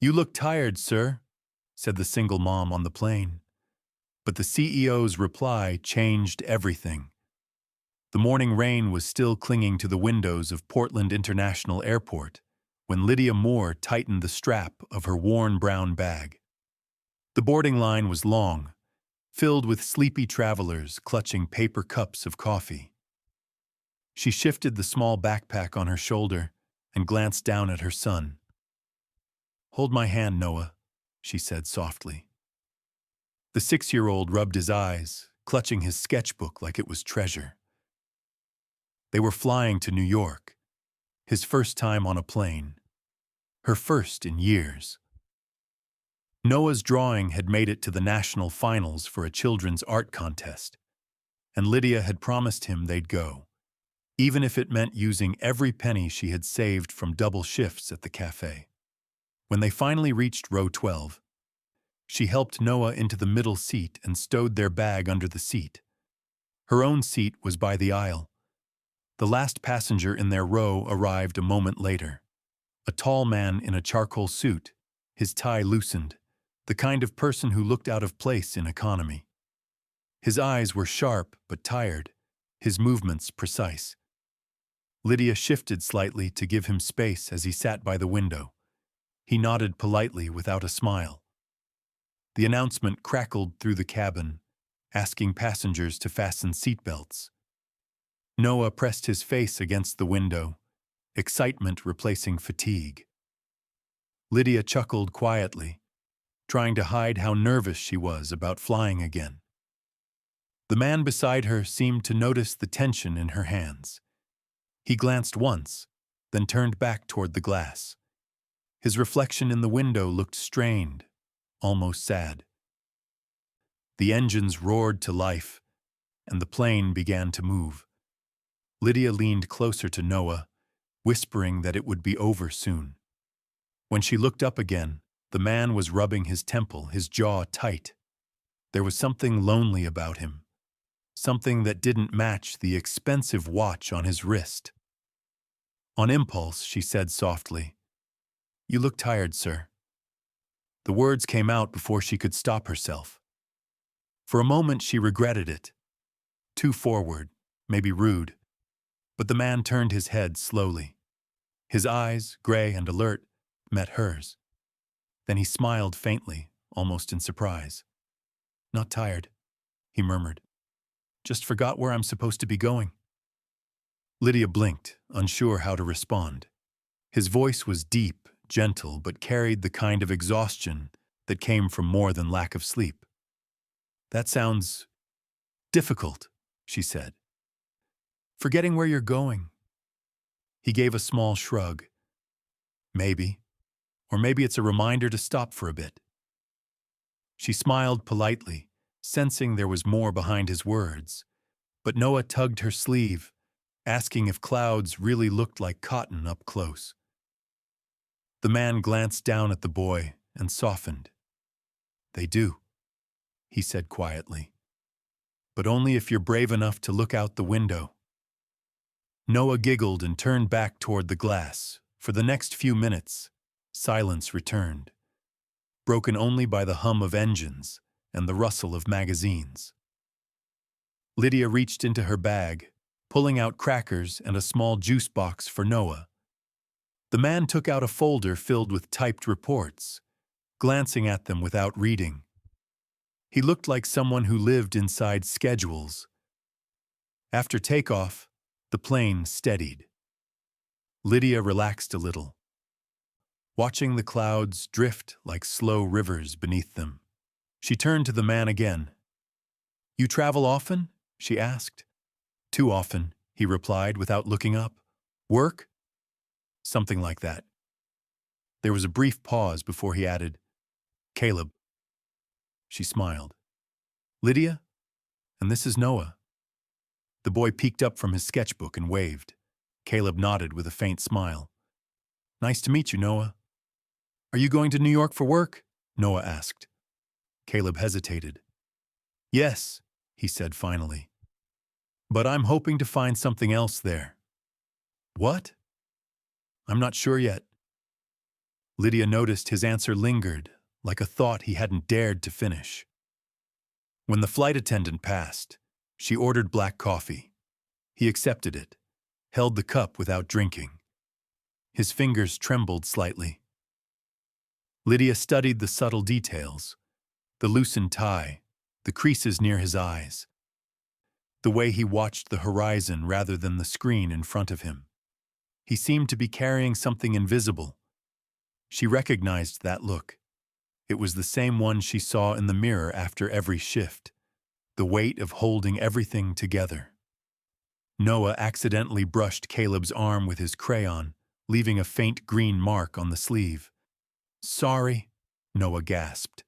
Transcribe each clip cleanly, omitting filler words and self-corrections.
"You look tired, sir," said the single mom on the plane. But the CEO's reply changed everything. The morning rain was still clinging to the windows of Portland International Airport when Lydia Moore tightened the strap of her worn brown bag. The boarding line was long, filled with sleepy travelers clutching paper cups of coffee. She shifted the small backpack on her shoulder and glanced down at her son. "Hold my hand, Noah," she said softly. The 6-year-old rubbed his eyes, clutching his sketchbook like it was treasure. They were flying to New York, his first time on a plane, her first in years. Noah's drawing had made it to the national finals for a children's art contest, and Lydia had promised him they'd go, even if it meant using every penny she had saved from double shifts at the cafe. When they finally reached row 12, she helped Noah into the middle seat and stowed their bag under the seat. Her own seat was by the aisle. The last passenger in their row arrived a moment later. A tall man in a charcoal suit, his tie loosened, the kind of person who looked out of place in economy. His eyes were sharp but tired, his movements precise. Lydia shifted slightly to give him space as he sat by the window. He nodded politely without a smile. The announcement crackled through the cabin, asking passengers to fasten seatbelts. Noah pressed his face against the window, excitement replacing fatigue. Lydia chuckled quietly, trying to hide how nervous she was about flying again. The man beside her seemed to notice the tension in her hands. He glanced once, then turned back toward the glass. His reflection in the window looked strained, almost sad. The engines roared to life, and the plane began to move. Lydia leaned closer to Noah, whispering that it would be over soon. When she looked up again, the man was rubbing his temple, his jaw tight. There was something lonely about him, something that didn't match the expensive watch on his wrist. On impulse, she said softly, "You look tired, sir." The words came out before she could stop herself. For a moment she regretted it. Too forward, maybe rude. But the man turned his head slowly. His eyes, gray and alert, met hers. Then he smiled faintly, almost in surprise. "Not tired," he murmured. "Just forgot where I'm supposed to be going." Lydia blinked, unsure how to respond. His voice was deep, gentle, but carried the kind of exhaustion that came from more than lack of sleep. "That sounds difficult," she said. "Forgetting where you're going." He gave a small shrug. "Maybe. Or maybe it's a reminder to stop for a bit." She smiled politely, sensing there was more behind his words. But Noah tugged her sleeve, asking if clouds really looked like cotton up close. The man glanced down at the boy and softened. "They do," he said quietly. "But only if you're brave enough to look out the window." Noah giggled and turned back toward the glass. For the next few minutes, silence returned, broken only by the hum of engines and the rustle of magazines. Lydia reached into her bag, pulling out crackers and a small juice box for Noah. The man took out a folder filled with typed reports, glancing at them without reading. He looked like someone who lived inside schedules. After takeoff, the plane steadied. Lydia relaxed a little, watching the clouds drift like slow rivers beneath them. She turned to the man again. "You travel often?" she asked. "Too often," he replied without looking up. "Work?" "Something like that." There was a brief pause before he added, "Caleb." She smiled. "Lydia? And this is Noah." The boy peeked up from his sketchbook and waved. Caleb nodded with a faint smile. "Nice to meet you, Noah." "Are you going to New York for work?" Noah asked. Caleb hesitated. "Yes," he said finally. "But I'm hoping to find something else there." "What?" "I'm not sure yet." Lydia noticed his answer lingered, like a thought he hadn't dared to finish. When the flight attendant passed, she ordered black coffee. He accepted it, held the cup without drinking. His fingers trembled slightly. Lydia studied the subtle details, the loosened tie, the creases near his eyes, the way he watched the horizon rather than the screen in front of him. He seemed to be carrying something invisible. She recognized that look. It was the same one she saw in the mirror after every shift, the weight of holding everything together. Noah accidentally brushed Caleb's arm with his crayon, leaving a faint green mark on the sleeve. "Sorry," Noah gasped.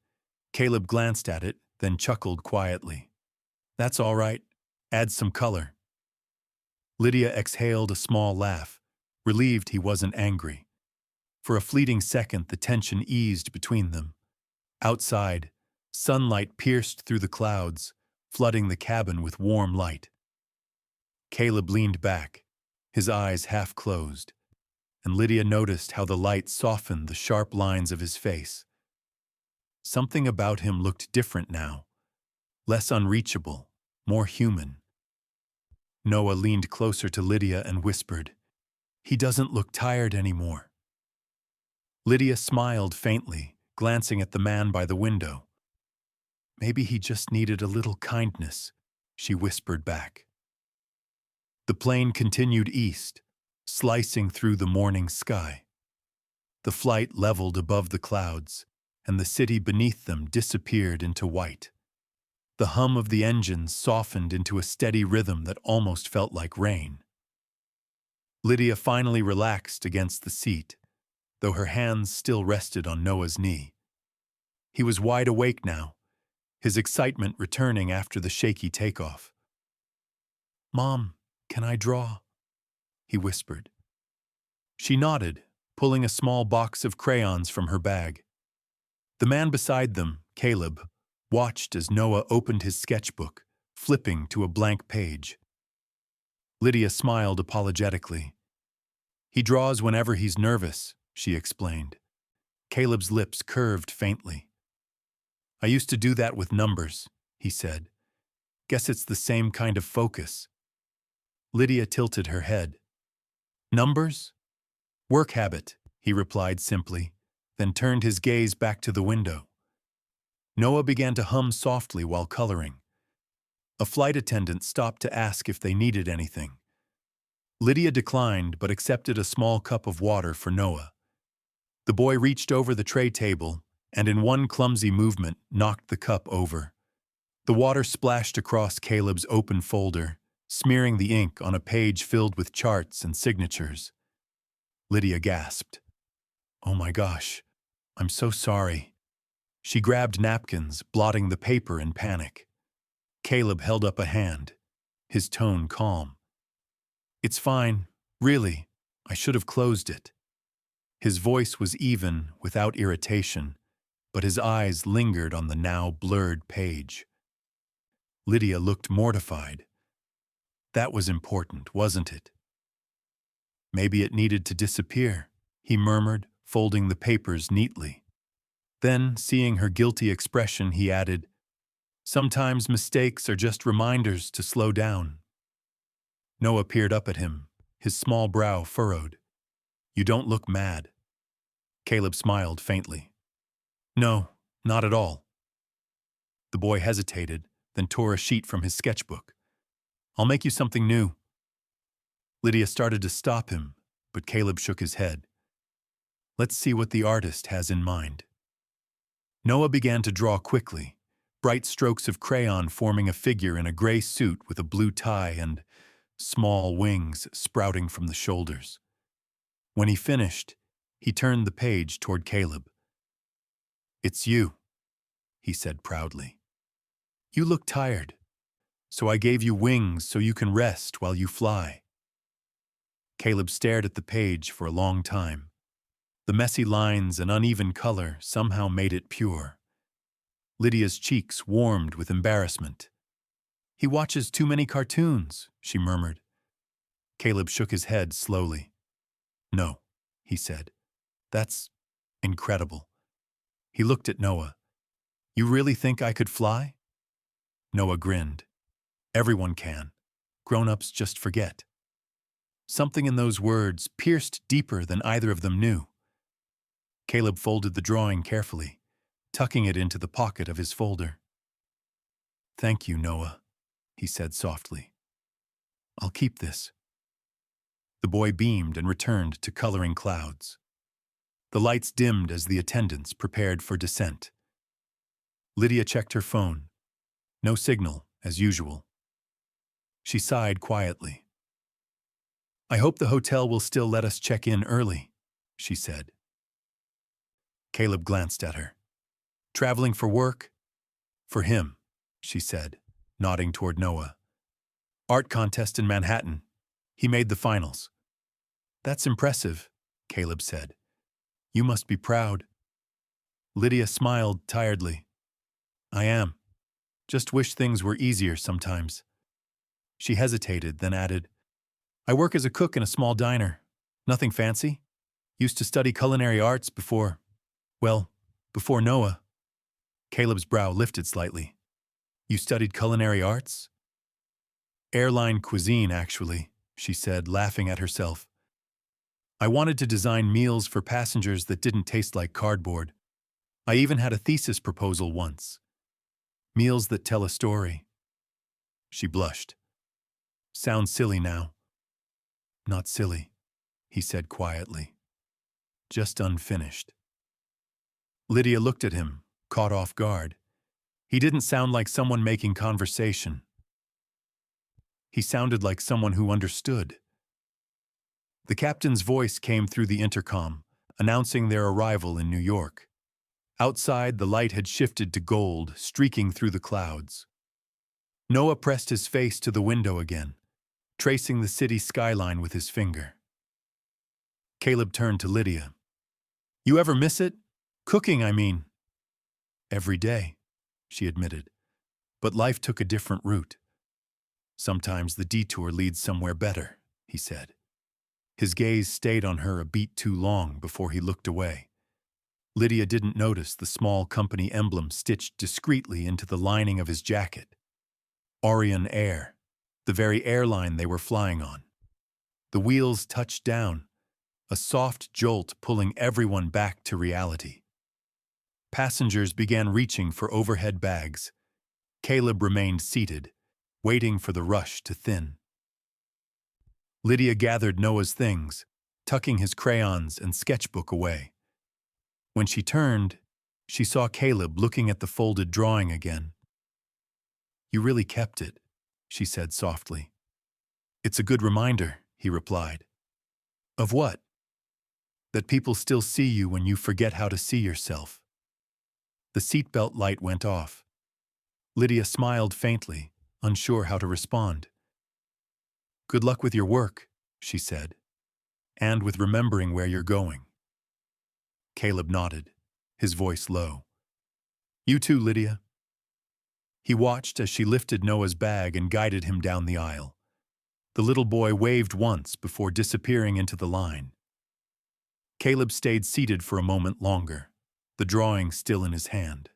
Caleb glanced at it, then chuckled quietly. "That's all right. Add some color." Lydia exhaled a small laugh, relieved he wasn't angry. For a fleeting second, the tension eased between them. Outside, sunlight pierced through the clouds, flooding the cabin with warm light. Caleb leaned back, his eyes half closed, and Lydia noticed how the light softened the sharp lines of his face. Something about him looked different now, less unreachable, more human. Noah leaned closer to Lydia and whispered, "He doesn't look tired anymore." Lydia smiled faintly, glancing at the man by the window. "Maybe he just needed a little kindness," she whispered back. The plane continued east, slicing through the morning sky. The flight leveled above the clouds, and the city beneath them disappeared into white. The hum of the engines softened into a steady rhythm that almost felt like rain. Lydia finally relaxed against the seat, though her hands still rested on Noah's knee. He was wide awake now, his excitement returning after the shaky takeoff. "Mom, can I draw?" he whispered. She nodded, pulling a small box of crayons from her bag. The man beside them, Caleb, watched as Noah opened his sketchbook, flipping to a blank page. Lydia smiled apologetically. "He draws whenever he's nervous," she explained. Caleb's lips curved faintly. "I used to do that with numbers," he said. "Guess it's the same kind of focus." Lydia tilted her head. "Numbers?" "Work habit," he replied simply, then turned his gaze back to the window. Noah began to hum softly while coloring. A flight attendant stopped to ask if they needed anything. Lydia declined but accepted a small cup of water for Noah. The boy reached over the tray table and in one clumsy movement knocked the cup over. The water splashed across Caleb's open folder, smearing the ink on a page filled with charts and signatures. Lydia gasped. "Oh my gosh, I'm so sorry." She grabbed napkins, blotting the paper in panic. Caleb held up a hand, his tone calm. "It's fine, really. I should have closed it." His voice was even, without irritation, but his eyes lingered on the now blurred page. Lydia looked mortified. That was important, wasn't it? "Maybe it needed to disappear," he murmured, folding the papers neatly. Then, seeing her guilty expression, he added, "Sometimes mistakes are just reminders to slow down." Noah peered up at him, his small brow furrowed. "You don't look mad." Caleb smiled faintly. "No, not at all." The boy hesitated, then tore a sheet from his sketchbook. "I'll make you something new." Lydia started to stop him, but Caleb shook his head. "Let's see what the artist has in mind." Noah began to draw quickly, bright strokes of crayon forming a figure in a gray suit with a blue tie and small wings sprouting from the shoulders. When he finished, he turned the page toward Caleb. "It's you," he said proudly. "You look tired, so I gave you wings so you can rest while you fly." Caleb stared at the page for a long time. The messy lines and uneven color somehow made it pure. Lydia's cheeks warmed with embarrassment. "He watches too many cartoons," she murmured. Caleb shook his head slowly. "No," he said. That's Incredible. He looked at Noah. You really think I could fly? Noah grinned. Everyone can. Grown-ups just forget. Something in those words pierced deeper than either of them knew. Caleb folded the drawing carefully, tucking it into the pocket of his folder. Thank you, Noah, he said softly. I'll keep this. The boy beamed and returned to coloring clouds. The lights dimmed as the attendants prepared for descent. Lydia checked her phone. No signal, as usual. She sighed quietly. I hope the hotel will still let us check in early, she said. Caleb glanced at her. Traveling for work? For him, she said, nodding toward Noah. Art contest in Manhattan. He made the finals. That's impressive, Caleb said. You must be proud. Lydia smiled tiredly. I am. Just wish things were easier sometimes. She hesitated, then added, I work as a cook in a small diner. Nothing fancy. Used to study culinary arts before Noah. Caleb's brow lifted slightly. You studied culinary arts? Airline cuisine, actually, she said, laughing at herself. I wanted to design meals for passengers that didn't taste like cardboard. I even had a thesis proposal once. Meals that tell a story. She blushed. Sounds silly now. Not silly, he said quietly. Just unfinished. Lydia looked at him, caught off guard. He didn't sound like someone making conversation. He sounded like someone who understood. The captain's voice came through the intercom, announcing their arrival in New York. Outside, the light had shifted to gold, streaking through the clouds. Noah pressed his face to the window again, tracing the city skyline with his finger. Caleb turned to Lydia. You ever miss it? Cooking, I mean. Every day, she admitted. But life took a different route. Sometimes the detour leads somewhere better, he said. His gaze stayed on her a beat too long before he looked away. Lydia didn't notice the small company emblem stitched discreetly into the lining of his jacket. Orion Air, the very airline they were flying on. The wheels touched down, a soft jolt pulling everyone back to reality. Passengers began reaching for overhead bags. Caleb remained seated, waiting for the rush to thin. Lydia gathered Noah's things, tucking his crayons and sketchbook away. When she turned, she saw Caleb looking at the folded drawing again. You really kept it, she said softly. It's a good reminder, he replied. Of what? That people still see you when you forget how to see yourself. The seatbelt light went off. Lydia smiled faintly, unsure how to respond. Good luck with your work, she said, and with remembering where you're going. Caleb nodded, his voice low. You too, Lydia. He watched as she lifted Noah's bag and guided him down the aisle. The little boy waved once before disappearing into the line. Caleb stayed seated for a moment longer, the drawing still in his hand.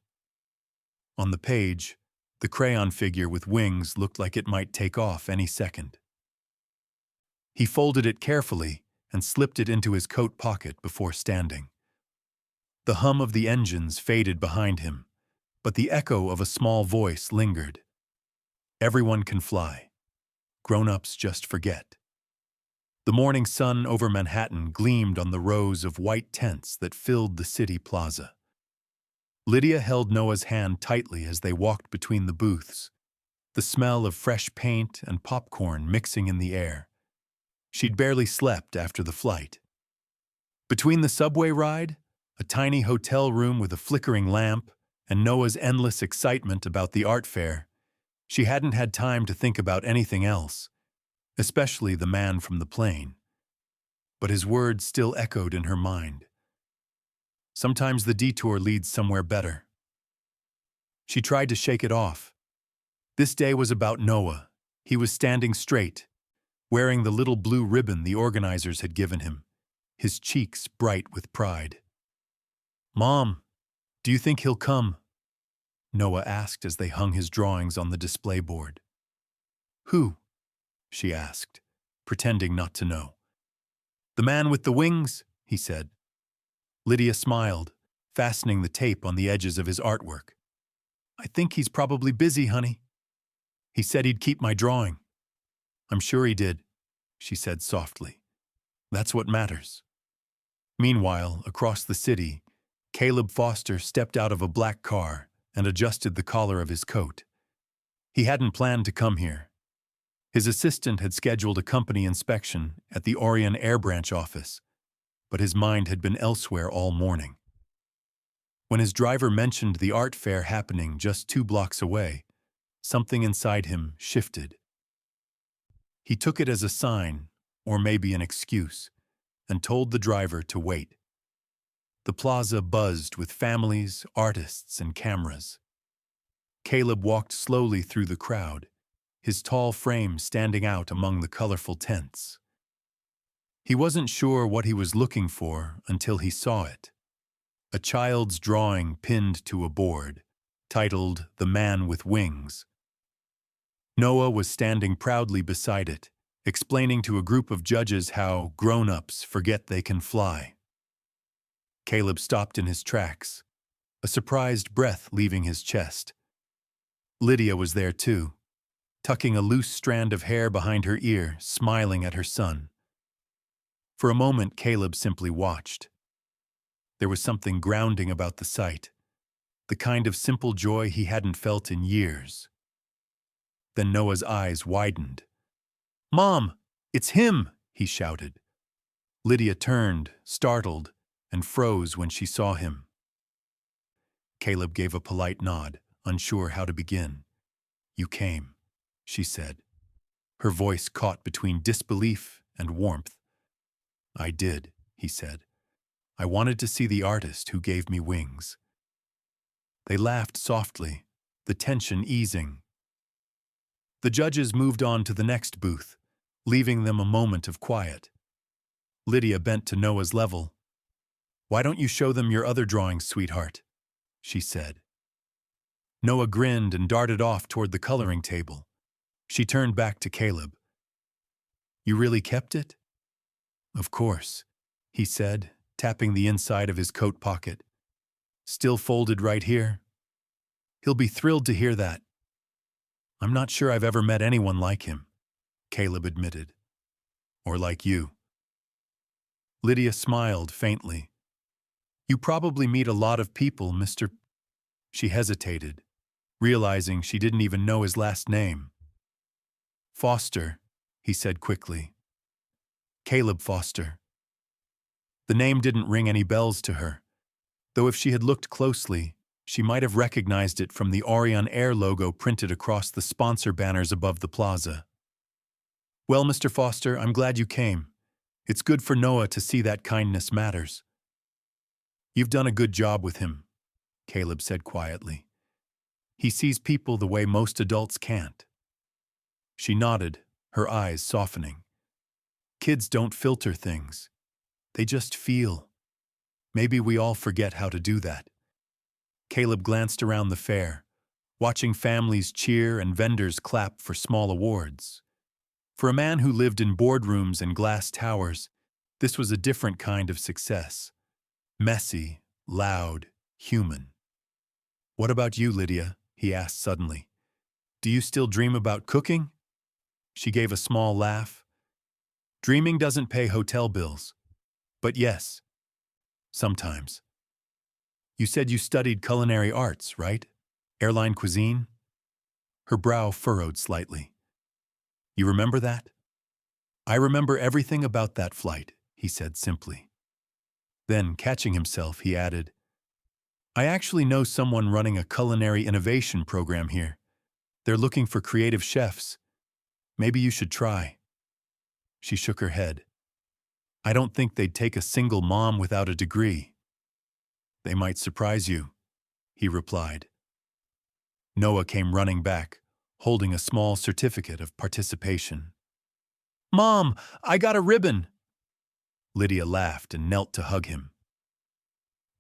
On the page, the crayon figure with wings looked like it might take off any second. He folded it carefully and slipped it into his coat pocket before standing. The hum of the engines faded behind him, but the echo of a small voice lingered. Everyone can fly. Grown-ups just forget. The morning sun over Manhattan gleamed on the rows of white tents that filled the city plaza. Lydia held Noah's hand tightly as they walked between the booths, the smell of fresh paint and popcorn mixing in the air. She'd barely slept after the flight. Between the subway ride, a tiny hotel room with a flickering lamp, and Noah's endless excitement about the art fair, she hadn't had time to think about anything else, especially the man from the plane. But his words still echoed in her mind. Sometimes the detour leads somewhere better. She tried to shake it off. This day was about Noah. He was standing straight, wearing the little blue ribbon the organizers had given him, his cheeks bright with pride. "Mom, do you think he'll come?" Noah asked as they hung his drawings on the display board. "Who?" she asked, pretending not to know. "The man with the wings," he said. Lydia smiled, fastening the tape on the edges of his artwork. "I think he's probably busy, honey. He said he'd keep my drawing." "I'm sure he did," she said softly. "That's what matters." Meanwhile, across the city, Caleb Foster stepped out of a black car and adjusted the collar of his coat. He hadn't planned to come here. His assistant had scheduled a company inspection at the Orion Air Branch office, but his mind had been elsewhere all morning. When his driver mentioned the art fair happening just 2 blocks away, something inside him shifted. He took it as a sign, or maybe an excuse, and told the driver to wait. The plaza buzzed with families, artists, and cameras. Caleb walked slowly through the crowd, his tall frame standing out among the colorful tents. He wasn't sure what he was looking for until he saw it. A child's drawing pinned to a board, titled "The Man with Wings." Noah was standing proudly beside it, explaining to a group of judges how grown-ups forget they can fly. Caleb stopped in his tracks, a surprised breath leaving his chest. Lydia was there too, tucking a loose strand of hair behind her ear, smiling at her son. For a moment, Caleb simply watched. There was something grounding about the sight, the kind of simple joy he hadn't felt in years. Then Noah's eyes widened. "Mom, it's him!" he shouted. Lydia turned, startled, and froze when she saw him. Caleb gave a polite nod, unsure how to begin. "You came," she said, her voice caught between disbelief and warmth. "I did," he said. "I wanted to see the artist who gave me wings." They laughed softly, the tension easing. The judges moved on to the next booth, leaving them a moment of quiet. Lydia bent to Noah's level. "Why don't you show them your other drawings, sweetheart?" she said. Noah grinned and darted off toward the coloring table. She turned back to Caleb. "You really kept it?" "Of course," he said, tapping the inside of his coat pocket. "Still folded right here." "He'll be thrilled to hear that." "I'm not sure I've ever met anyone like him," Caleb admitted. "Or like you." Lydia smiled faintly. "You probably meet a lot of people, Mr. She hesitated, realizing she didn't even know his last name. "Foster," he said quickly. "Caleb Foster." The name didn't ring any bells to her, though if she had looked closely, she might have recognized it from the Orion Air logo printed across the sponsor banners above the plaza. "Well, Mr. Foster, I'm glad you came. It's good for Noah to see that kindness matters." "You've done a good job with him," Caleb said quietly. "He sees people the way most adults can't." She nodded, her eyes softening. "Kids don't filter things. They just feel. Maybe we all forget how to do that." Caleb glanced around the fair, watching families cheer and vendors clap for small awards. For a man who lived in boardrooms and glass towers, this was a different kind of success. Messy, loud, human. "What about you, Lydia?" he asked suddenly. "Do you still dream about cooking?" She gave a small laugh. "Dreaming doesn't pay hotel bills. But yes, sometimes." "You said you studied culinary arts, right? Airline cuisine?" Her brow furrowed slightly. "You remember that?" "I remember everything about that flight," he said simply. Then, catching himself, he added, "I actually know someone running a culinary innovation program here. They're looking for creative chefs. Maybe you should try." She shook her head. "I don't think they'd take a single mom without a degree." "They might surprise you," he replied. Noah came running back, holding a small certificate of participation. "Mom, I got a ribbon!" Lydia laughed and knelt to hug him.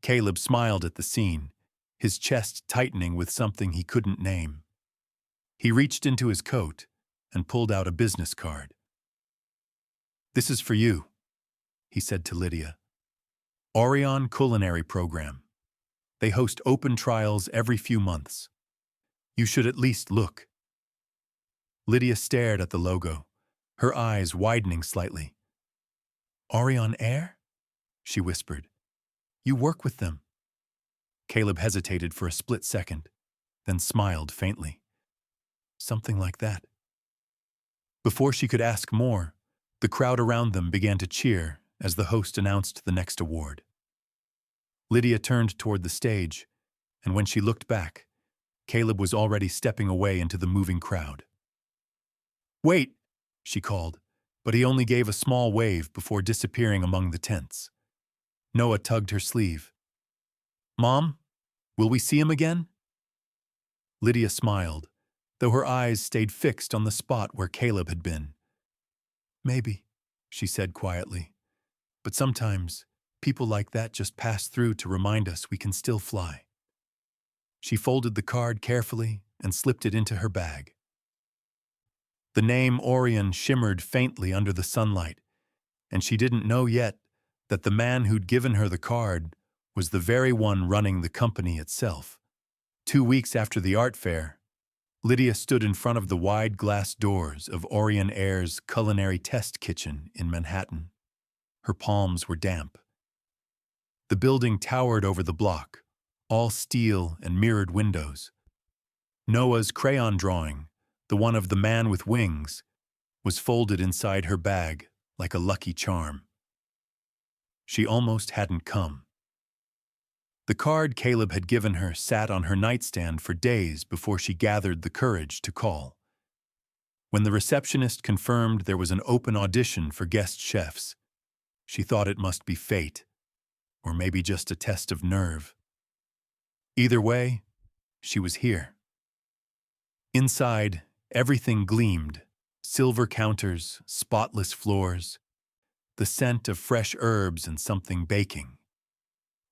Caleb smiled at the scene, his chest tightening with something he couldn't name. He reached into his coat and pulled out a business card. "This is for you," he said to Lydia. "Orion Culinary Program. They host open trials every few months. You should at least look." Lydia stared at the logo, her eyes widening slightly. "Orion Air?" she whispered. "You work with them." Caleb hesitated for a split second, then smiled faintly. "Something like that." Before she could ask more, the crowd around them began to cheer as the host announced the next award. Lydia turned toward the stage, and when she looked back, Caleb was already stepping away into the moving crowd. "Wait," she called, but he only gave a small wave before disappearing among the tents. Noah tugged her sleeve. "Mom, will we see him again?" Lydia smiled, though her eyes stayed fixed on the spot where Caleb had been. "Maybe," she said quietly, "but sometimes people like that just pass through to remind us we can still fly." She folded the card carefully and slipped it into her bag. The name Orion shimmered faintly under the sunlight, and she didn't know yet that the man who'd given her the card was the very one running the company itself. 2 weeks after the art fair, Lydia stood in front of the wide glass doors of Orion Air's culinary test kitchen in Manhattan. Her palms were damp. The building towered over the block, all steel and mirrored windows. Noah's crayon drawing, the one of the man with wings, was folded inside her bag like a lucky charm. She almost hadn't come. The card Caleb had given her sat on her nightstand for days before she gathered the courage to call. When the receptionist confirmed there was an open audition for guest chefs, she thought it must be fate, or maybe just a test of nerve. Either way, she was here. Inside, everything gleamed: silver counters, spotless floors, the scent of fresh herbs and something baking.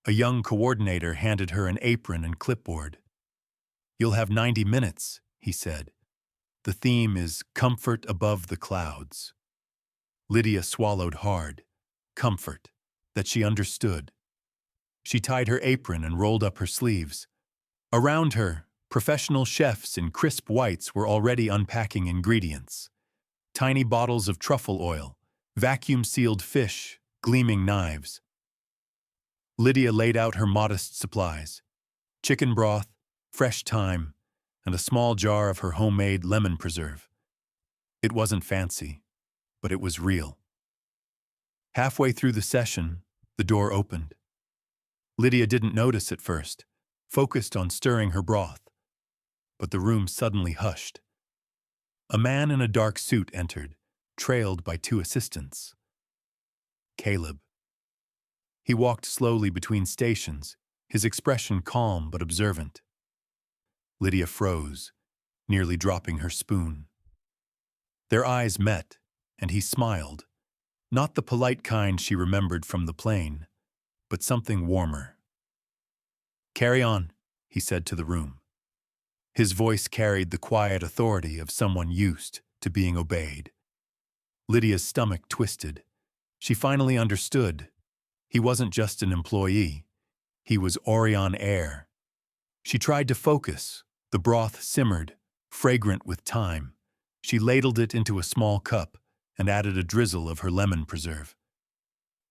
A young coordinator handed her an apron and clipboard. "You'll have 90 minutes, he said. "The theme is comfort above the clouds." Lydia swallowed hard. Comfort, that she understood. She tied her apron and rolled up her sleeves. Around her, professional chefs in crisp whites were already unpacking ingredients. Tiny bottles of truffle oil, vacuum-sealed fish, gleaming knives. Lydia laid out her modest supplies: chicken broth, fresh thyme, and a small jar of her homemade lemon preserve. It wasn't fancy, but it was real. Halfway through the session, the door opened. Lydia didn't notice at first, focused on stirring her broth. But the room suddenly hushed. A man in a dark suit entered, trailed by 2 assistants. Caleb. He walked slowly between stations, his expression calm but observant. Lydia froze, nearly dropping her spoon. Their eyes met, and he smiled, not the polite kind she remembered from the plane, but something warmer. "Carry on," he said to the room. His voice carried the quiet authority of someone used to being obeyed. Lydia's stomach twisted. She finally understood. He wasn't just an employee. He was Orion Air. She tried to focus. The broth simmered, fragrant with thyme. She ladled it into a small cup and added a drizzle of her lemon preserve.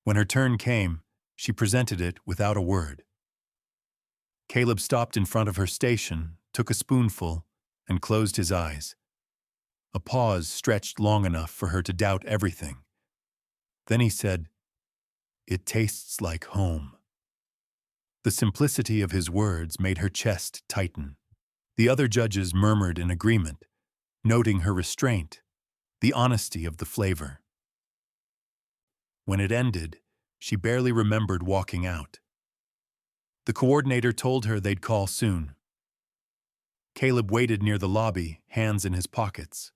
When her turn came, she presented it without a word. Caleb stopped in front of her station, took a spoonful, and closed his eyes. A pause stretched long enough for her to doubt everything. Then he said, "It tastes like home." The simplicity of his words made her chest tighten. The other judges murmured in agreement, noting her restraint, the honesty of the flavor. When it ended, she barely remembered walking out. The coordinator told her they'd call soon. Caleb waited near the lobby, hands in his pockets.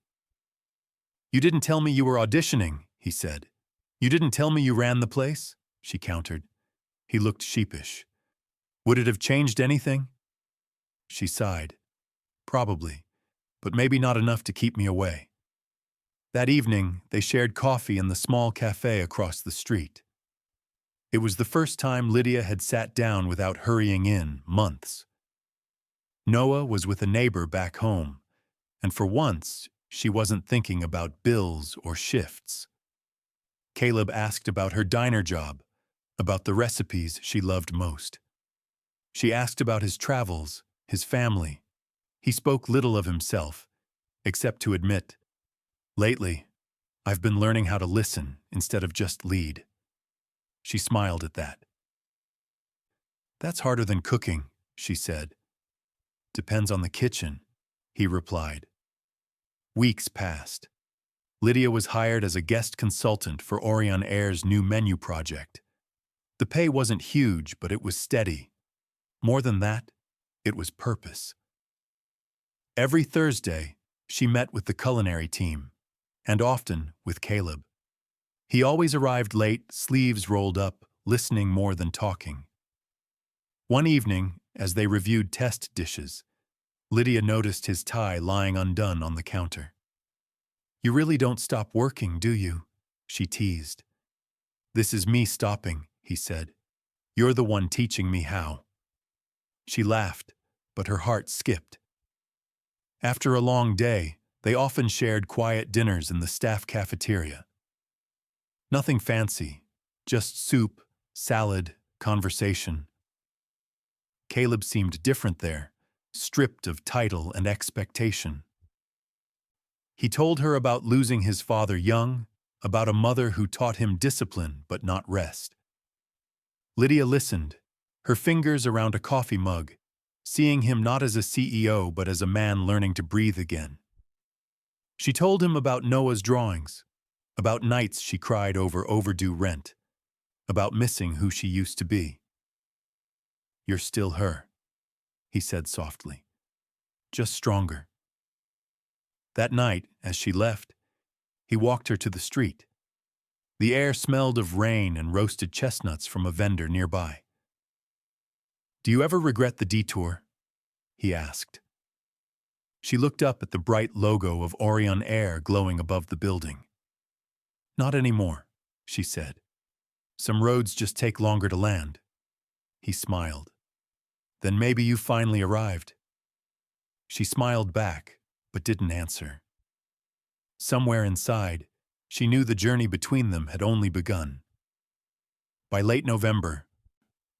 "You didn't tell me you were auditioning," he said. "You didn't tell me you ran the place?" she countered. He looked sheepish. Would it have changed anything? She sighed. Probably, but maybe not enough to keep me away. That evening, they shared coffee in the small cafe across the street. It was the first time Lydia had sat down without hurrying in months. Noah was with a neighbor back home, and for once, she wasn't thinking about bills or shifts. Caleb asked about her diner job, about the recipes she loved most. She asked about his travels, his family. He spoke little of himself, except to admit, "Lately, I've been learning how to listen instead of just lead." She smiled at that. "That's harder than cooking," she said. "Depends on the kitchen," he replied. Weeks passed. Lydia was hired as a guest consultant for Orion Air's new menu project. The pay wasn't huge, but it was steady. More than that, it was purpose. Every Thursday, she met with the culinary team, and often with Caleb. He always arrived late, sleeves rolled up, listening more than talking. One evening, as they reviewed test dishes, Lydia noticed his tie lying undone on the counter. "You really don't stop working, do you?" she teased. "This is me stopping," he said. "You're the one teaching me how." She laughed, but her heart skipped. After a long day, they often shared quiet dinners in the staff cafeteria. Nothing fancy, just soup, salad, conversation. Caleb seemed different there, stripped of title and expectation. He told her about losing his father young, about a mother who taught him discipline but not rest. Lydia listened, her fingers around a coffee mug, seeing him not as a CEO but as a man learning to breathe again. She told him about Noah's drawings, about nights she cried over overdue rent, about missing who she used to be. "You're still her," he said softly. "Just stronger." That night, as she left, he walked her to the street. The air smelled of rain and roasted chestnuts from a vendor nearby. "Do you ever regret the detour?" he asked. She looked up at the bright logo of Orion Air glowing above the building. "Not anymore," she said. "Some roads just take longer to land." He smiled. "Then maybe you finally arrived." She smiled back, but didn't answer. Somewhere inside, she knew the journey between them had only begun. By late November,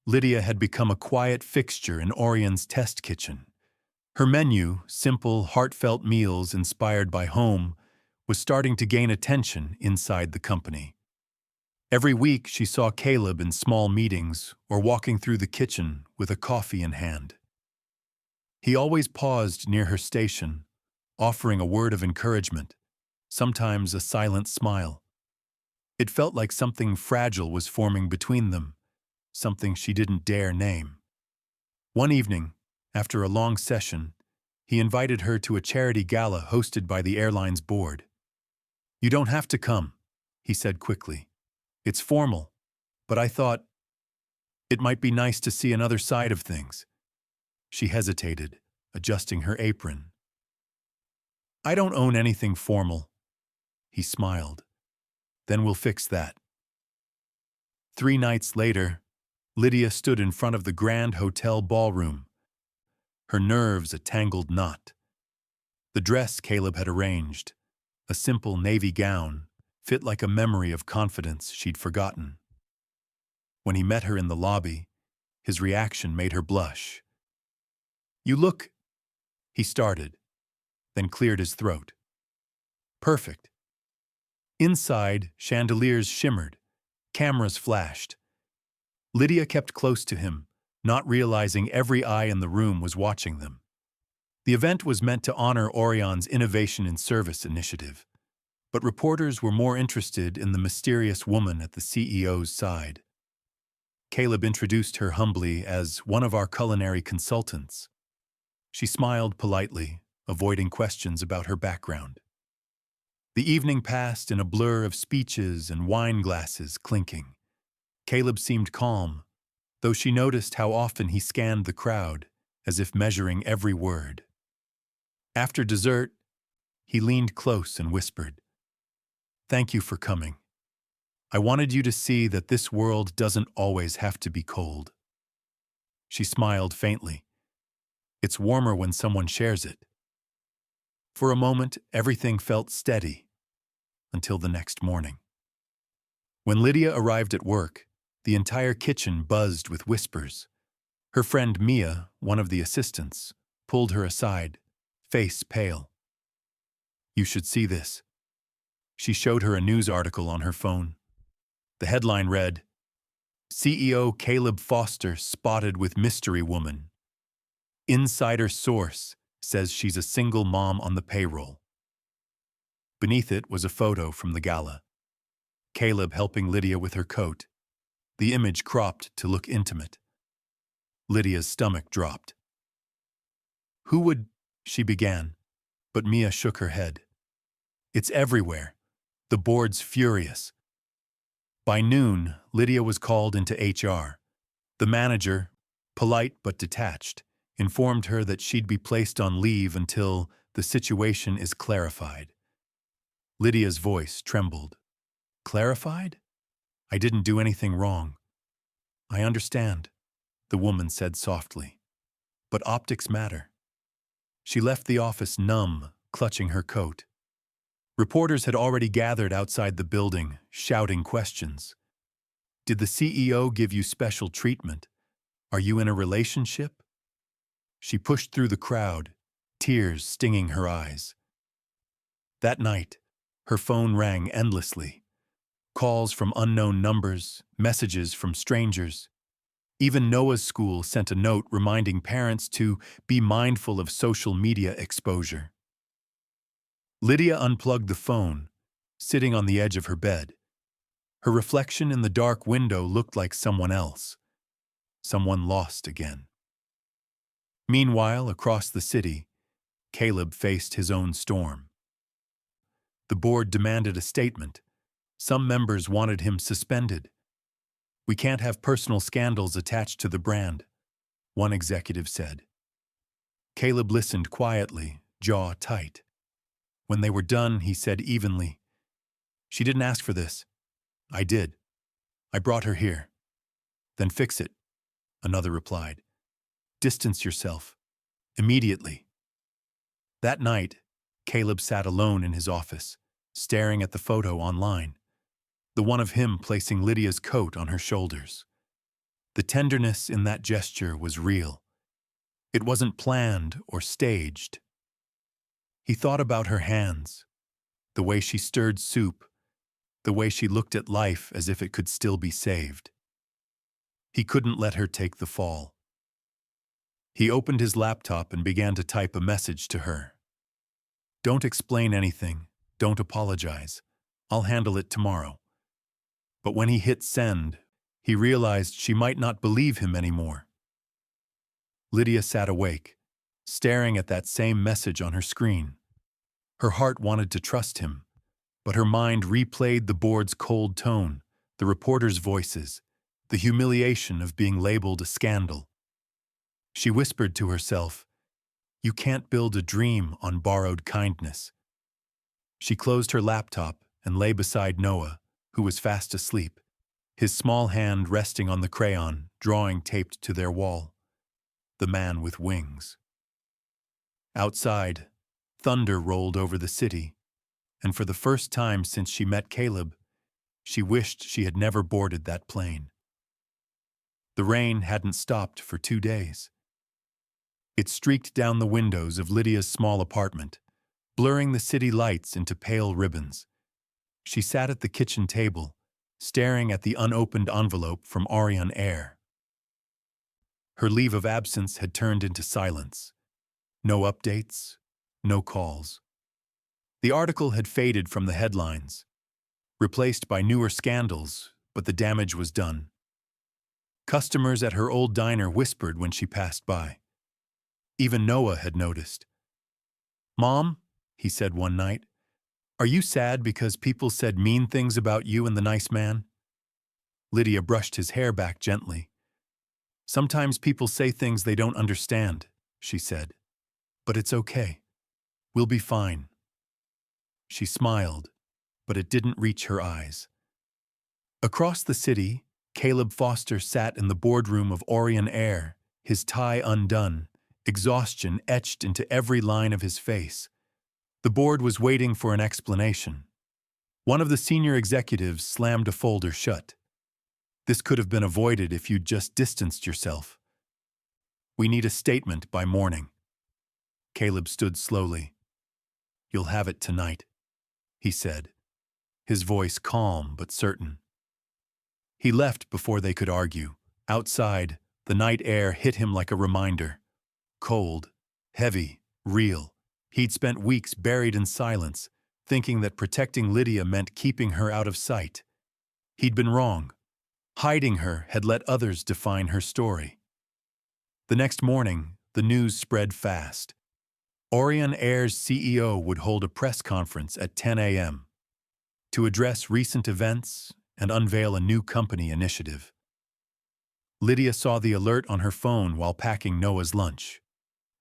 Lydia had become a quiet fixture in Orion's test kitchen. Her menu, simple, heartfelt meals inspired by home, was starting to gain attention inside the company. Every week she saw Caleb in small meetings or walking through the kitchen with a coffee in hand. He always paused near her station, offering a word of encouragement, sometimes a silent smile. It felt like something fragile was forming between them, something she didn't dare name. One evening, after a long session, he invited her to a charity gala hosted by the airline's board. "You don't have to come," he said quickly. "It's formal, but I thought it might be nice to see another side of things." She hesitated, adjusting her apron. "I don't own anything formal." He smiled. "Then we'll fix that." 3 nights later, Lydia stood in front of the Grand Hotel ballroom, her nerves a tangled knot. The dress Caleb had arranged, a simple navy gown, fit like a memory of confidence she'd forgotten. When he met her in the lobby, his reaction made her blush. "You look," he started, then cleared his throat. "Perfect." Inside, chandeliers shimmered, cameras flashed. Lydia kept close to him, not realizing every eye in the room was watching them. The event was meant to honor Orion's Innovation in Service initiative, but reporters were more interested in the mysterious woman at the CEO's side. Caleb introduced her humbly as one of our culinary consultants. She smiled politely, avoiding questions about her background. The evening passed in a blur of speeches and wine glasses clinking. Caleb seemed calm, though she noticed how often he scanned the crowd, as if measuring every word. After dessert, he leaned close and whispered, "Thank you for coming. I wanted you to see that this world doesn't always have to be cold." She smiled faintly. It's warmer when someone shares it. For a moment, everything felt steady, until the next morning. When Lydia arrived at work, the entire kitchen buzzed with whispers. Her friend Mia, one of the assistants, pulled her aside, face pale. "You should see this." She showed her a news article on her phone. The headline read, "CEO Caleb Foster spotted with mystery woman. Insider source says she's a single mom on the payroll." Beneath it was a photo from the gala. Caleb helping Lydia with her coat, the image cropped to look intimate. Lydia's stomach dropped. "Who would—" she began, but Mia shook her head. "It's everywhere. The board's furious." By noon, Lydia was called into HR. The manager, polite but detached, informed her that she'd be placed on leave until the situation is clarified. Lydia's voice trembled. "Clarified? I didn't do anything wrong." "I understand," the woman said softly. "But optics matter." She left the office numb, clutching her coat. Reporters had already gathered outside the building, shouting questions. "Did the CEO give you special treatment? Are you in a relationship?" She pushed through the crowd, tears stinging her eyes. That night, her phone rang endlessly. Calls from unknown numbers, messages from strangers. Even Noah's school sent a note reminding parents to be mindful of social media exposure. Lydia unplugged the phone, sitting on the edge of her bed. Her reflection in the dark window looked like someone else. Someone lost again. Meanwhile, across the city, Caleb faced his own storm. The board demanded a statement. Some members wanted him suspended. "We can't have personal scandals attached to the brand," one executive said. Caleb listened quietly, jaw tight. When they were done, he said evenly, "She didn't ask for this. I did. I brought her here." "Then fix it," another replied. "Distance yourself. Immediately." That night, Caleb sat alone in his office, staring at the photo online, the one of him placing Lydia's coat on her shoulders. The tenderness in that gesture was real. It wasn't planned or staged. He thought about her hands, the way she stirred soup, the way she looked at life as if it could still be saved. He couldn't let her take the fall. He opened his laptop and began to type a message to her. "Don't explain anything. Don't apologize. I'll handle it tomorrow." But when he hit send, he realized she might not believe him anymore. Lydia sat awake, staring at that same message on her screen. Her heart wanted to trust him, but her mind replayed the board's cold tone, the reporters' voices, the humiliation of being labeled a scandal. She whispered to herself, "You can't build a dream on borrowed kindness." She closed her laptop and lay beside Noah, who was fast asleep, his small hand resting on the crayon, drawing taped to their wall. The Man with Wings. Outside, thunder rolled over the city, and for the first time since she met Caleb, she wished she had never boarded that plane. The rain hadn't stopped for 2 days. It streaked down the windows of Lydia's small apartment, blurring the city lights into pale ribbons. She sat at the kitchen table, staring at the unopened envelope from Ariane Air. Her leave of absence had turned into silence. No updates, no calls. The article had faded from the headlines, replaced by newer scandals, but the damage was done. Customers at her old diner whispered when she passed by. Even Noah had noticed. "Mom," he said one night, "are you sad because people said mean things about you and the nice man?" Lydia brushed his hair back gently. Sometimes people say things they don't understand, she said. But it's okay. We'll be fine. She smiled, but it didn't reach her eyes. Across the city, Caleb Foster sat in the boardroom of Orion Air, his tie undone, exhaustion etched into every line of his face. The board was waiting for an explanation. One of the senior executives slammed a folder shut. This could have been avoided if you'd just distanced yourself. We need a statement by morning. Caleb stood slowly. You'll have it tonight, he said, his voice calm but certain. He left before they could argue. Outside, the night air hit him like a reminder. Cold, heavy, real. He'd spent weeks buried in silence, thinking that protecting Lydia meant keeping her out of sight. He'd been wrong. Hiding her had let others define her story. The next morning, the news spread fast. Orion Air's CEO would hold a press conference at 10 a.m. to address recent events and unveil a new company initiative. Lydia saw the alert on her phone while packing Noah's lunch.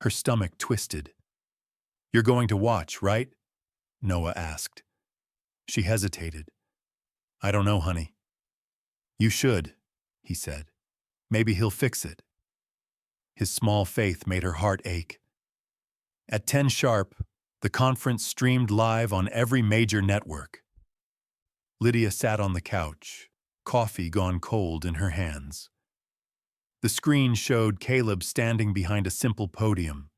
Her stomach twisted. You're going to watch, right? Noah asked. She hesitated. I don't know, honey. You should, he said. Maybe he'll fix it. His small faith made her heart ache. At 10 sharp, the conference streamed live on every major network. Lydia sat on the couch, coffee gone cold in her hands. The screen showed Caleb standing behind a simple podium.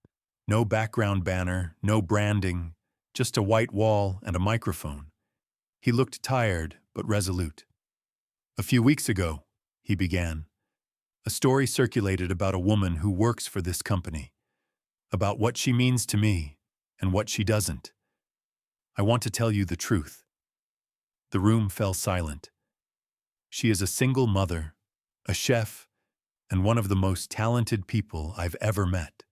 No background banner, no branding, just a white wall and a microphone. He looked tired but resolute. A few weeks ago, he began, a story circulated about a woman who works for this company, about what she means to me and what she doesn't. I want to tell you the truth. The room fell silent. She is a single mother, a chef, and one of the most talented people I've ever met.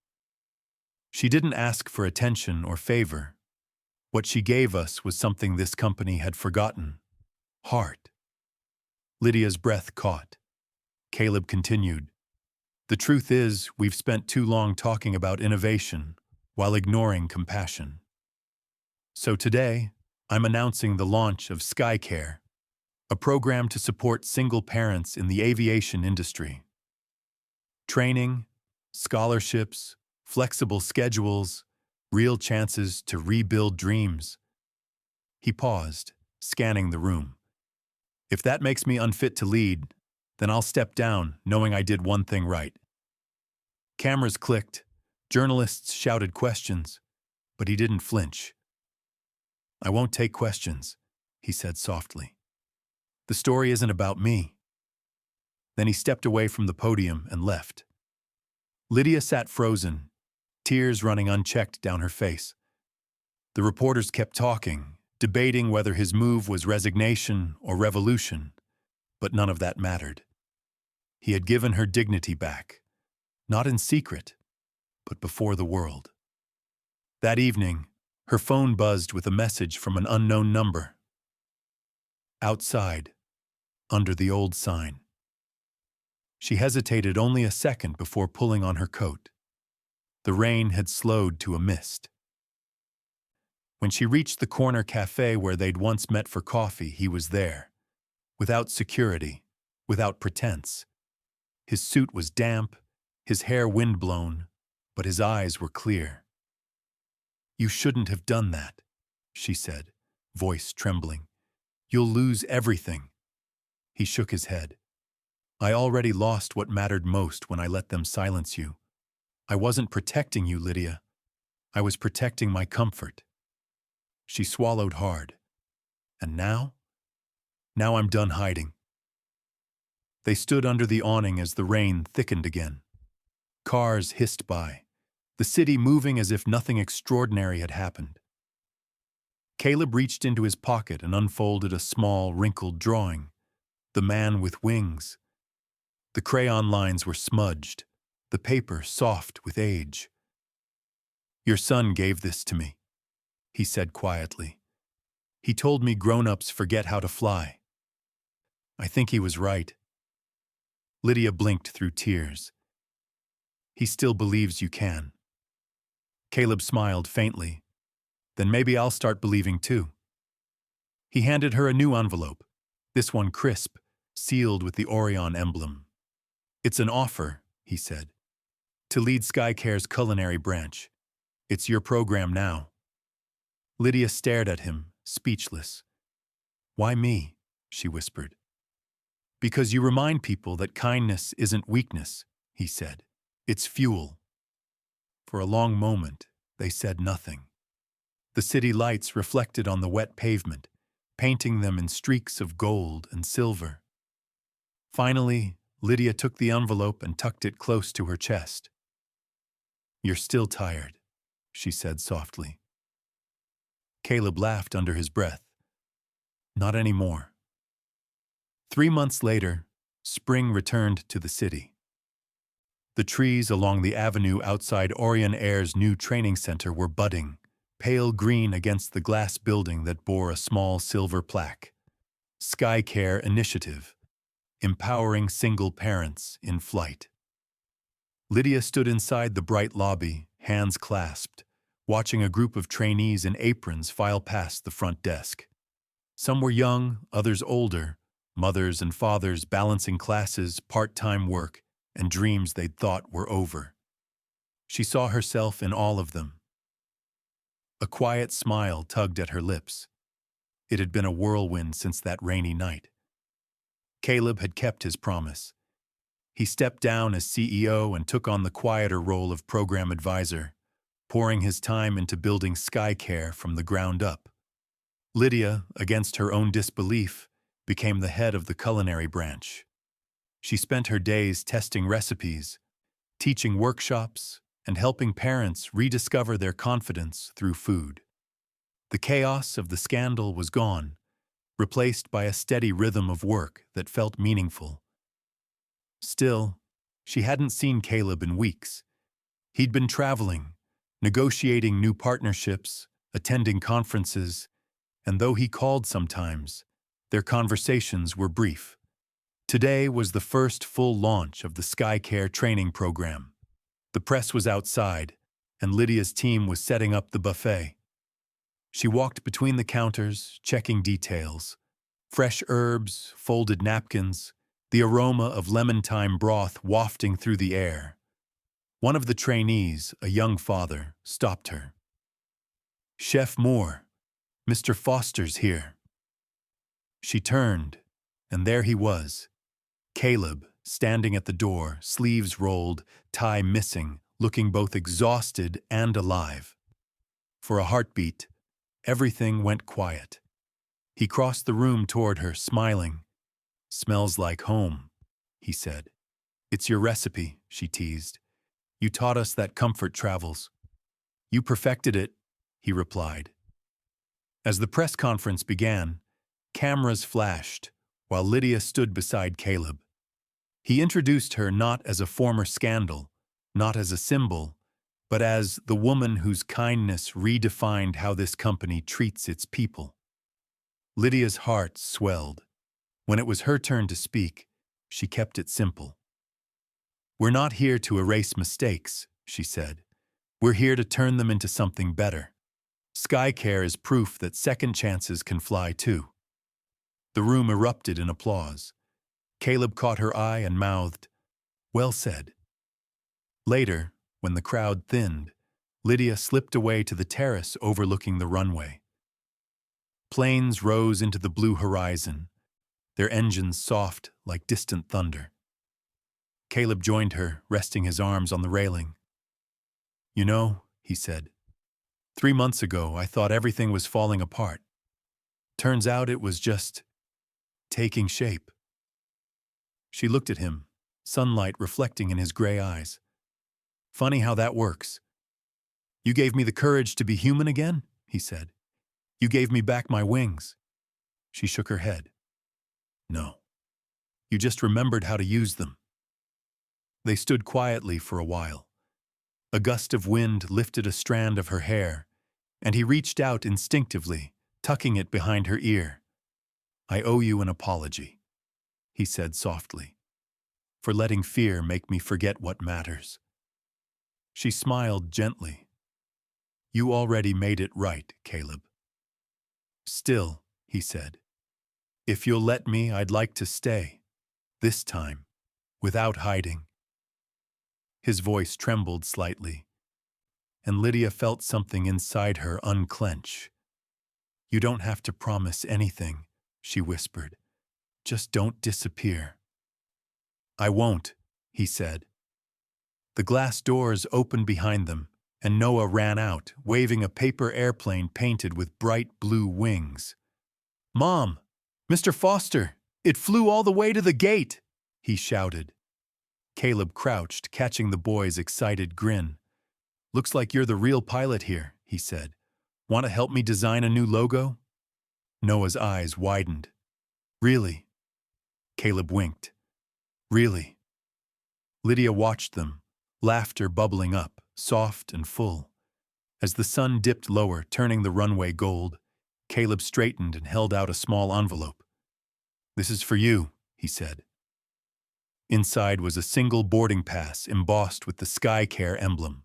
She didn't ask for attention or favor. What she gave us was something this company had forgotten: heart. Lydia's breath caught. Caleb continued. The truth is, we've spent too long talking about innovation while ignoring compassion. So today, I'm announcing the launch of SkyCare, a program to support single parents in the aviation industry. Training, scholarships, flexible schedules, real chances to rebuild dreams. He paused, scanning the room. If that makes me unfit to lead, then I'll step down, knowing I did one thing right. Cameras clicked, journalists shouted questions, but he didn't flinch. I won't take questions, he said softly. The story isn't about me. Then he stepped away from the podium and left. Lydia sat frozen, tears running unchecked down her face. The reporters kept talking, debating whether his move was resignation or revolution, but none of that mattered. He had given her dignity back, not in secret, but before the world. That evening, her phone buzzed with a message from an unknown number. Outside, under the old sign. She hesitated only a second before pulling on her coat. The rain had slowed to a mist. When she reached the corner cafe where they'd once met for coffee, he was there, without security, without pretense. His suit was damp, his hair windblown, but his eyes were clear. You shouldn't have done that, she said, voice trembling. You'll lose everything. He shook his head. I already lost what mattered most when I let them silence you. I wasn't protecting you, Lydia. I was protecting my comfort. She swallowed hard. And now? Now I'm done hiding. They stood under the awning as the rain thickened again. Cars hissed by, the city moving as if nothing extraordinary had happened. Caleb reached into his pocket and unfolded a small, wrinkled drawing. The man with wings. The crayon lines were smudged, the paper soft with age. Your son gave this to me, he said quietly. He told me grown-ups forget how to fly. I think he was right. Lydia blinked through tears. He still believes you can. Caleb smiled faintly. Then maybe I'll start believing too. He handed her a new envelope, this one crisp, sealed with the Orion emblem. It's an offer, he said, to lead SkyCare's culinary branch. It's your program now. Lydia stared at him, speechless. Why me? She whispered. Because you remind people that kindness isn't weakness, he said. It's fuel. For a long moment, they said nothing. The city lights reflected on the wet pavement, painting them in streaks of gold and silver. Finally, Lydia took the envelope and tucked it close to her chest. You're still tired, she said softly. Caleb laughed under his breath. Not anymore. 3 months later, spring returned to the city. The trees along the avenue outside Orion Air's new training center were budding, pale green against the glass building that bore a small silver plaque. SkyCare Initiative, empowering single parents in flight. Lydia stood inside the bright lobby, hands clasped, watching a group of trainees in aprons file past the front desk. Some were young, others older, mothers and fathers balancing classes, part-time work, and dreams they'd thought were over. She saw herself in all of them. A quiet smile tugged at her lips. It had been a whirlwind since that rainy night. Caleb had kept his promise. He stepped down as CEO and took on the quieter role of program advisor, pouring his time into building SkyCare from the ground up. Lydia, against her own disbelief, became the head of the culinary branch. She spent her days testing recipes, teaching workshops, and helping parents rediscover their confidence through food. The chaos of the scandal was gone, replaced by a steady rhythm of work that felt meaningful. Still, she hadn't seen Caleb in weeks. He'd been traveling, negotiating new partnerships, attending conferences, and though he called sometimes, their conversations were brief. Today was the first full launch of the SkyCare training program. The press was outside, and Lydia's team was setting up the buffet. She walked between the counters, checking details. Fresh herbs, folded napkins, the aroma of lemon-thyme broth wafting through the air. One of the trainees, a young father, stopped her. Chef Moore, Mr. Foster's here. She turned, and there he was, Caleb, standing at the door, sleeves rolled, tie missing, looking both exhausted and alive. For a heartbeat, everything went quiet. He crossed the room toward her, smiling. Smells like home, he said. It's your recipe, she teased. You taught us that comfort travels. You perfected it, he replied. As the press conference began, cameras flashed while Lydia stood beside Caleb. He introduced her not as a former scandal, not as a symbol, but as the woman whose kindness redefined how this company treats its people. Lydia's heart swelled. When it was her turn to speak, she kept it simple. We're not here to erase mistakes, she said. We're here to turn them into something better. SkyCare is proof that second chances can fly too. The room erupted in applause. Caleb caught her eye and mouthed, "Well said." Later, when the crowd thinned, Lydia slipped away to the terrace overlooking the runway. Planes rose into the blue horizon, their engines soft like distant thunder. Caleb joined her, resting his arms on the railing. You know, he said, 3 months ago I thought everything was falling apart. Turns out it was just taking shape. She looked at him, sunlight reflecting in his gray eyes. Funny how that works. You gave me the courage to be human again, he said. You gave me back my wings. She shook her head. No. You just remembered how to use them. They stood quietly for a while. A gust of wind lifted a strand of her hair, and he reached out instinctively, tucking it behind her ear. I owe you an apology, he said softly. for letting fear make me forget what matters. She smiled gently. You already made it right, Caleb. Still, he said, if you'll let me, I'd like to stay. This time, without hiding. His voice trembled slightly, and Lydia felt something inside her unclench. You don't have to promise anything, she whispered. Just don't disappear. I won't, he said. The glass doors opened behind them, and Noah ran out, waving a paper airplane painted with bright blue wings. Mom! Mr. Foster! It flew all the way to the gate! He shouted. Caleb crouched, catching the boy's excited grin. Looks like you're the real pilot here, he said. Want to help me design a new logo? Noah's eyes widened. Really? Caleb winked. Really? Lydia watched them, laughter bubbling up, soft and full. As the sun dipped lower, turning the runway gold, Caleb straightened and held out a small envelope. This is for you, he said. Inside was a single boarding pass embossed with the SkyCare emblem.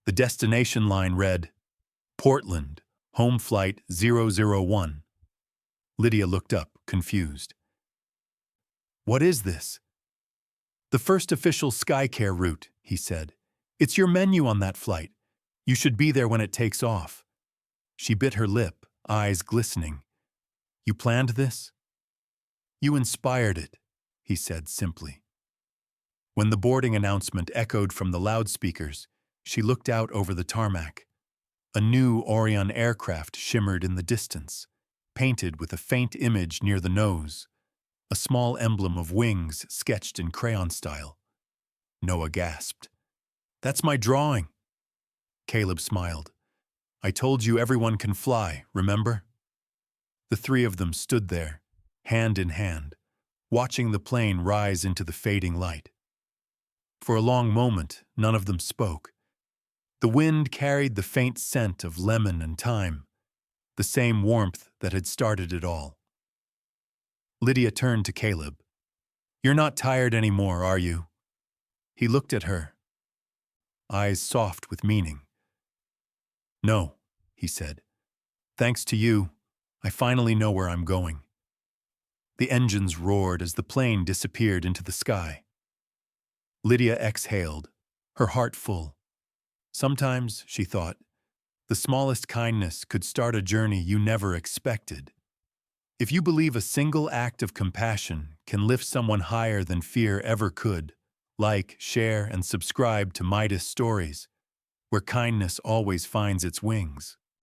The destination line read, Portland, home flight 001. Lydia looked up, confused. What is this? The first official SkyCare route, he said. It's your menu on that flight. You should be there when it takes off. She bit her lip, eyes glistening. You planned this? You inspired it, he said simply. When the boarding announcement echoed from the loudspeakers, she looked out over the tarmac. A new Orion aircraft shimmered in the distance, painted with a faint image near the nose, a small emblem of wings sketched in crayon style. Noah gasped. That's my drawing. Caleb smiled. I told you everyone can fly, remember? The three of them stood there, hand in hand, watching the plane rise into the fading light. For a long moment, none of them spoke. The wind carried the faint scent of lemon and thyme, the same warmth that had started it all. Lydia turned to Caleb. You're not tired anymore, are you? He looked at her, eyes soft with meaning. No, he said. Thanks to you, I finally know where I'm going. The engines roared as the plane disappeared into the sky. Lydia exhaled, her heart full. Sometimes, she thought, the smallest kindness could start a journey you never expected. If you believe a single act of compassion can lift someone higher than fear ever could, like, share, and subscribe to Midus Stories, where kindness always finds its wings.